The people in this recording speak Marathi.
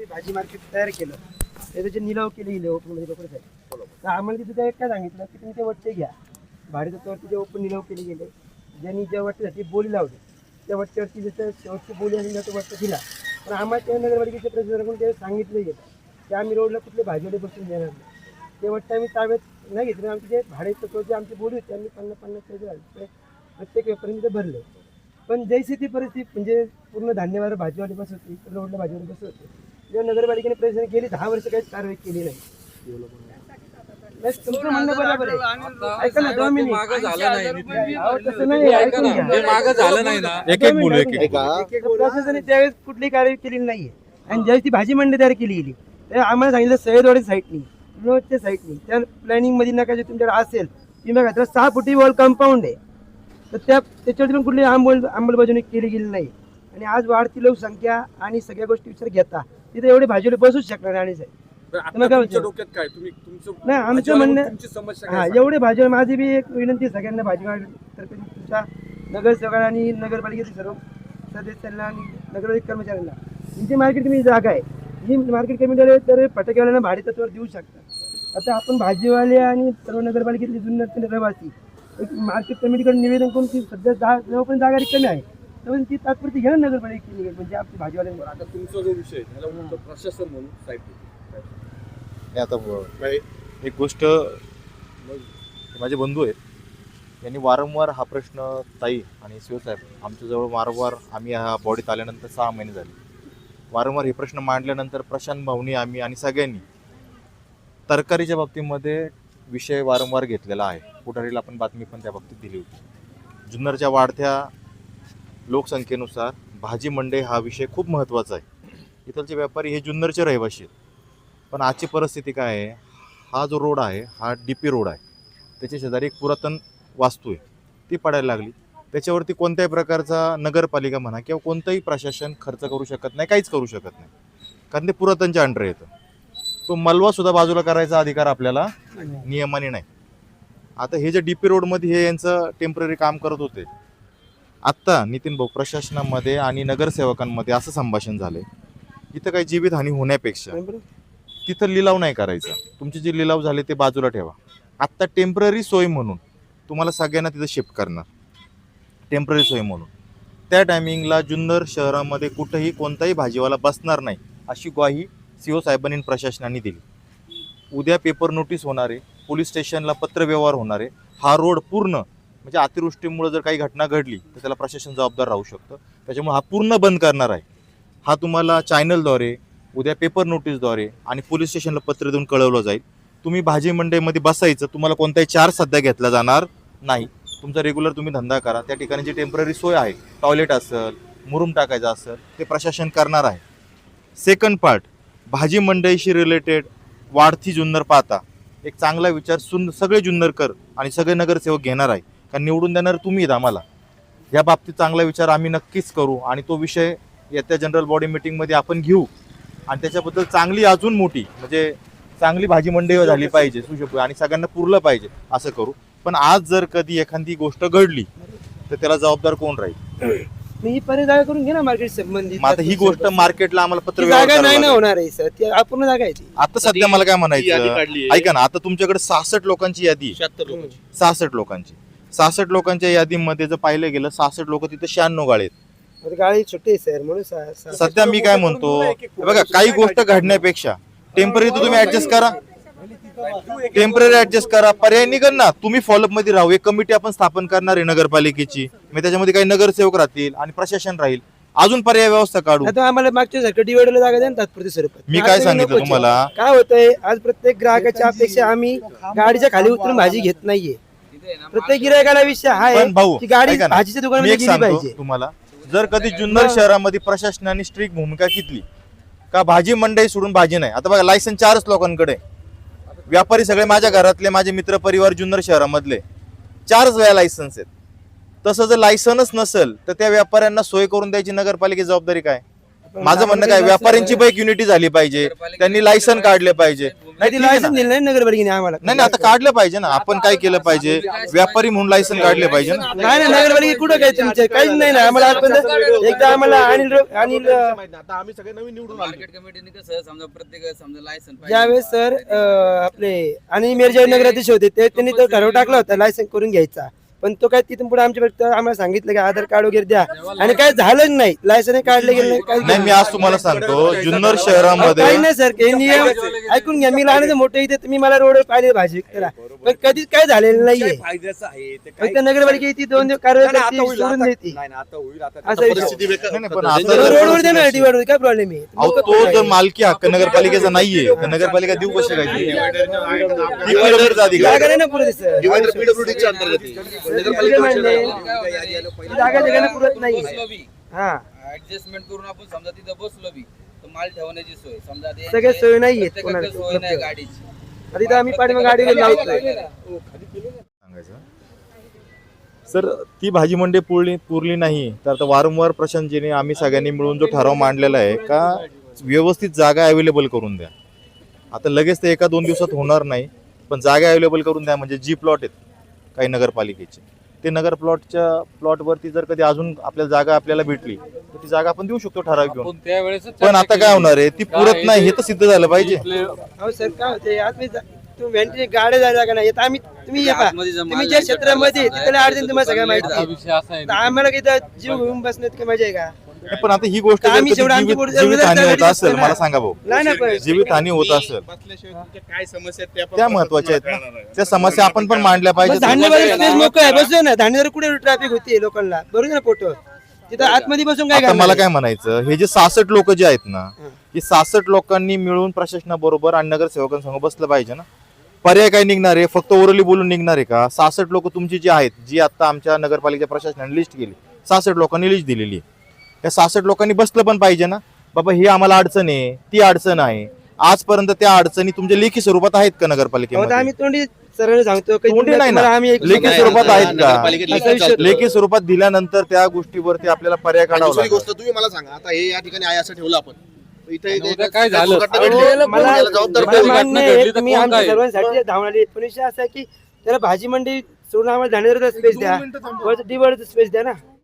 ते भाजी मार्केट तयार केलं त्याचे निलाव केले गेले ओपनमध्ये लोकांसाठी. तर आम्हाला तिथे त्या काय सांगितलं की तुम्ही ते वट्टे घ्या भाडेतत्वावरती जे ओपन निलाव केले गेले ज्यांनी ज्या वट्ट्यासाठी बोली लावली त्या वट्ट्यावरती जसं शेवटची बोली असेल तो वट्टा दिला. पण आम्हाला त्या नगरपालिकेच्या प्रतिनिधीकडून ते सांगितलं गेलं की आम्ही रोडला कुठले भाजीवाले बसून देणार नाही. ते वट्टे आम्ही ताब्यात नाही घेतले. आमचे जे भाडेतत्वाची आमची बोली होती आम्ही 50-50 झाले प्रत्येक व्यापाऱ्यांनी भरले. पण जैसे ती परिस्थिती म्हणजे पूर्ण धान्यवार भाजीवाले बसत होते रोडला भाजीवाले बसत होते. जेव्हा नगरपालिकेने प्रयत्न केली 10 वर्ष काहीच कारवाई केली नाही. तुमचं म्हणणं बरोबर आहे. ऐका ना 2 मिनिट मागं झालं नाही तसं नाही ऐकून घ्या. हे मागं झालं नाही ना. एक एक बोलू एक एक प्रशासनाने त्यावेळेस कुठलीही कारवाई केलेली नाहीये. आणि ज्यावेळेस ती भाजी मंडी तयार केली गेली तेव्हा आम्हाला सांगितलं सह्याद्री साईटनी विनोदच्या साईटनी त्या प्लॅनिंग मध्ये नका जे तुमच्याकडे असेल ती बघा त्याला 6 फुटी वॉल कंपाऊंड आहे. तर त्याच्यावरती पण कुठली अंमलबजावणी केली गेली नाही. आणि आज वाढती लोकसंख्या आणि सगळ्या गोष्टी विचार घेता तिथे एवढे भाजीवाले बसूच शकणार नाही. आणि तुमच्या डोक्यात काय तुम्ही तुमचं नाही आमचं म्हणणं तुमची समस्या हा एवढे भाजीवाले माझी बी एक विनंती सगळ्यांना भाजीवाले तुमच्या नगरसेवकांना आणि नगरपालिकेतील सर्व सदस्यांना आणि नगरपालिका कर्मचाऱ्यांना तुमची मार्केट कमिटी जागा आहे ही मार्केट कमिटीला तर फटाकेवाल्यांना भाडेतत्वावर देऊ शकतात. आता आपण भाजीवाले आणि सर्व नगरपालिकेतले जुन्नर रहिवासी एक मार्केट कमिटीकडे निवेदन करून ती सध्या जवळपर्यंत जागा रिकामी आहे तर ती तात्पुरती घ्या ना नगरपालिकेची म्हणजे आपली भाजीवाल्यांवर. आता तुमचा जो विषय त्याला उलट प्रशासन म्हणून साईड आता एक गोष्ट माझे बंधू आहेत यांनी वारंवार हा प्रश्न ताई आणि शिवसाहेब आमच्याजवळ वारंवार आम्ही ह्या बॉडीत आल्यानंतर 6 महिने झाले वारंवार हे प्रश्न मांडल्यानंतर प्रशांत भाऊनी आम्ही आणि सगळ्यांनी तरकारीच्या बाबतीमध्ये विषय वारंवार घेतलेला आहे. पुढारीला आपण बातमी पण त्या बाबतीत दिली होती. जुन्नरच्या वाढत्या लोकसंख्येनुसार भाजी मंडई हा विषय खूप महत्त्वाचा आहे. इथलचे व्यापारी हे जुन्नरचे रहिवासी आहेत. पण आजची परिस्थिती काय आहे हा जो रोड आहे हा DP रोड आहे त्याच्या शेजारी एक पुरातन वास्तू आहे ती पडायला लागली. त्याच्यावरती कोणत्याही प्रकारचा नगरपालिका म्हणा किंवा कोणतंही प्रशासन खर्च करू शकत नाही काहीच करू शकत नाही कारण ते पुरातनच्या अंडर येतं. तो मलबासुद्धा बाजूला करायचा अधिकार आपल्याला नियमाने नाही. आता हे जे DP रोडमध्ये हे यांचं टेम्पररी काम करत होते आत्ता नितीन भाऊ प्रशासनामध्ये आणि नगरसेवकांमध्ये असं संभाषण झालंय इथं काही जीवितहानी होण्यापेक्षा तिथं लिलाव नाही करायचा. तुमचे जे लिलाव झाले ते बाजूला ठेवा. आत्ता टेम्पररी सोय म्हणून तुम्हाला सगळ्यांना तिथं शिफ्ट करणार टेम्पररी सोय म्हणून. त्या टायमिंगला जुन्नर शहरामध्ये कुठंही कोणताही भाजीवाला बसणार नाही अशी ग्वाही CO साहेबांनी प्रशासनाने दिली. उद्या पेपर नोटीस होणार आहे पोलीस स्टेशनला पत्रव्यवहार होणार आहे. हा रोड पूर्ण म्हणजे अतिवृष्टीमुळे जर काही घटना घडली तर त्याला प्रशासन जबाबदार राहू शकतं. त्याच्यामुळे हा पूर्ण बंद करणार आहे. हा तुम्हाला चॅनलद्वारे उद्या पेपर नोटीसद्वारे आणि पोलीस स्टेशनला पत्र देऊन कळवलं जाईल. तुम्ही भाजी मंडईमध्ये बसायचं तुम्हाला कोणताही चार्ज सध्या घेतला जाणार नाही. तुमचा रेग्युलर तुम्ही धंदा करा. त्या ठिकाणी जी टेम्पररी सोय आहे टॉयलेट असेल मुरुम टाकायचा असेल ते प्रशासन करणार आहे. सेकंड पार्ट भाजी मंडईशी रिलेटेड वाढती जुन्नर पाहता एक चांगला विचार सगळे जुन्नरकर आणि सगळे नगरसेवक घेणार आहे कारण निवडून देणार तुम्ही आम्हाला. या बाबतीत चांगला विचार आम्ही नक्कीच करू आणि तो विषय येत्या जनरल बॉडी मीटिंगमध्ये आपण घेऊ आणि त्याच्याबद्दल चांगली अजून मोठी म्हणजे चांगली भाजी मंडई झाली पाहिजे सुशोभ आणि सगळ्यांना पुरलं पाहिजे असं करू. पण आज जर कधी एखादी गोष्ट घडली तर त्याला जबाबदार कोण राहील. ही पर्याय जागा करून घे ना मार्केट संबंधित. आता ही गोष्ट मार्केटला आम्हाला पत्र जागा नाही ना होणार आहे सर ती अपूर्ण जागा आहे ती. आता सध्या मला काय म्हणायचं ऐका ना आता तुमच्याकडे 66 लोकांची यादी 66 लोकांची 66 लोकांच्या यादीमध्ये जर पाहिलं गेलं 66 लोक तिथे 96 गाळे आहेत. गाडी छोटी सर म्हणून सध्या मी काय म्हणतो बघा काही गोष्ट घडण्यापेक्षा टेम्पररी तुम्ही ऍडजस्ट करा टेम्पररी ऍडजस्ट करा पर्याय निघन ना. तुम्ही फॉलोअप मध्ये राहू. एक कमिटी आपण स्थापन करणार आहे नगरपालिकेची मग त्याच्यामध्ये काही नगरसेवक राहतील आणि प्रशासन राहील अजून पर्याय व्यवस्था काढू. आता आम्हाला मागच्या सारखं डिवाइडला जागा द्या ना तात्पुरती स्वरूपात. मी काय सांगितलं तुम्हाला काय होतंय आज प्रत्येक ग्राहकाच्या अपेक्षा आम्ही गाडीच्या खाली उतरून भाजी घेत नाहीये. प्रत्येक गिरायकाला विषय आहे भाऊ की गाडी भाजीच्या दुकानामध्ये गेली पाहिजे. तुम्हाला जर कधी जुन्नर शहरामध्ये प्रशासनाने स्ट्रिक्ट भूमिका घेतली का भाजी मंडई सोडून भाजी नाही. आता बघा लायसन 4च लोकांकडे व्यापारी सगळे माझ्या घरातले माझे मित्र परिवार जुन्नर शहरामधले 4च वेळा लायसन्स आहेत. तसं जर लायसनच नसेल तर त्या व्यापाऱ्यांना सोय करून द्यायची नगरपालिकेची जबाबदारी काय. माझं म्हणणं काय, व्यापाऱ्यांची बाईक युनिटी झाली पाहिजे, त्यांनी लायसन काढले पाहिजे. नाही ठीक आहे ना. लायसन दिलं नाही नगरपालिकेने आम्हाला. नाही आता काढलं पाहिजे ना, आपण काय केलं पाहिजे, व्यापारी म्हणून लायसन काढले पाहिजे ना. नाही नगरपालिका कुठं काय तुमचे काहीच नाही ना आम्हाला आजपर्यंत. एकदा आम्हाला अनिल आता आम्ही सगळे नवीन निवडून आलो. मार्केट कमिटीने कसं समजा प्रत्येक समजा लायसन ज्यावेळेस सर आपले अनिल मिर्जा नगराध्यक्ष होते त्यांनी तो ठराव टाकला होता लायसन करून घ्यायचा, पण तो काय तिथून पुढे आमच्या फक्त आम्हाला सांगितलं की आधार कार्ड वगैरे द्या आणि काय झालंच नाही, लायसन काढले गेले नाही. मी आज तुम्हाला सांगतो, जुन्नर शहरामध्ये काही नाही सर, काही नियम ऐकून घ्या. मी लहान मोठे इथे तुम्ही मला रोड पाहिले भाजी करा, पण कधीच काय झालेलं नाहीये. फायद्याचं आहे ते फक्त नगरपालिका येते 2 दिवस कारवाई नाही, करते, आता होईल, सोडून आता- देते. नाही, नाही, आता होईल. आता असं विषय. परिस्थिती बेकार. नाही, पण आता आता- रोडवर द्या ना डिवाइड, काय प्रॉब्लेम आहे. अहो तो जर मालकी हक्क नगरपालिकेचा नाहीये तर नगरपालिका देऊ कसे काय ती? ती PWDचा अधिकार जागा नाही ना पुरे सर, डिवायडर PWDच्या अंतर्गत येते. जागा जगाने पुरत नाही. हा ऍडजस्टमेंट करून आपण समजा तिथं बसलो बी तर माल ठेवण्याची सोय समजा ते सगळ्या सोयी नाहीये प्रत्येकाकडे सोय नाही गाडीची. आता इथं आम्ही पाठीमागे गाडी लावतोय. सांगायचं सर, ती भाजी मंडई पुरली नाही तर आता वारंवार प्रशांतजीने आम्ही सगळ्यांनी मिळून जो ठराव मांडलेला आहे का व्यवस्थित जागा अवेलेबल करून द्या. आता लगेच ते 1-2 दिवसात होणार नाही, पण जागा अवेलेबल करून द्या. म्हणजे जी प्लॉट आहेत काही नगरपालिकेचे, ते नगर प्लॉटवरती जर कधी अजून आपल्याला जागा आपल्याला भेटली तर ती जागा आपण देऊ शकतो ठराव घेऊन. पण त्यावेळेस पण आता काय होणार आहे, ती पुरत नाही हे तर सिद्ध झालं पाहिजे. अहो सर काय होते आतमध्ये तुम्ही व्हेंटिलेटर गाड्या जागा नाही येत. आम्ही तुम्ही या पहा. आतमध्ये जर तुम्ही माल ज्या नाही क्षेत्रामध्ये तर तिथल्या अडचण तुम्हाला सगळ्या माहिती आहे. विषय असा आहे तर आम्हाला काही तर जीव घेऊन बसण्यात काही मजा आहे का? पण आता ही गोष्ट जर आम्ही कधी जेवढं आमची जीवित पुढे जीवित हानी होत जागा असेल, दिसते मला ना. सांगा भाऊ, नाही ना पण जीवित हानी होत असेल बसल्याशिवाय तुमच्या काय समस्या आहेत त्या महत्वाच्या आहेत ना. त्या समस्या आपण पण मांडल्या बस पाहिजेत. धान्यवाडी स्पेस मोकळं आहे, बसू ना. धान्यवाडी कुठे ट्रॅफिक होती लोकांना, बरोबर ना फोटो तिथं आतमध्ये बसून काय आता करणार? मला काय म्हणायचं, हे जे 66 लोक जे आहेत ना, हे 66 लोकांनी मिळून प्रशासनाबरोबर आणि नगरसेवकांसमोर बसलं पाहिजे ना. पर्याय काय निघणार आहे, फक्त ओरली बोलून निघणार आहे का? 66 लोक तुमची जी आहेत, जी आता आमच्या नगरपालिकेच्या प्रशासनाने लिस्ट केली, 66 लोकांनी लिस्ट दिलेली आहे. त्या 66 लोकांनी बसलं पण पाहिजे ना, बाबा ही आम्हाला अडचण आहे, ती अडचण आहे. आजपर्यंत त्या अडचणी तुमच्या लेखी स्वरूपात आहेत का अहो, तर नगरपालिकेमध्ये? आम्ही तोंडी सरळ सांगतो काही तोंडी नाही ना. तुम्हाला आम्ही एक लेखी नाही, स्वरूपात नाही, आहेत का? नगरपालिकेत असा विषय- लेखी स्वरूपात दिल्यानंतर त्या गोष्टीवरती आपल्याला पर्याय काढावा दुसरी लागेल. गोष्ट तुम्ही मला सांगा, आता हे या ठिकाणी आहे असं ठेवलं आपण, इथे आणि उद्या काय झालं? दुर्घटना घडली. मला याला जबाबदार मला कोण? मान्य घडली आहे, तर तुम्ही कोण आमच्या काय? सर्वांसाठी धावून आले, पण विषय असा आहे की त्याला भाजी मंडी सोडून आम्हाला धान्यवाडीचा स्पेस द्या, डिवाइडचा स्पेस द्या ना.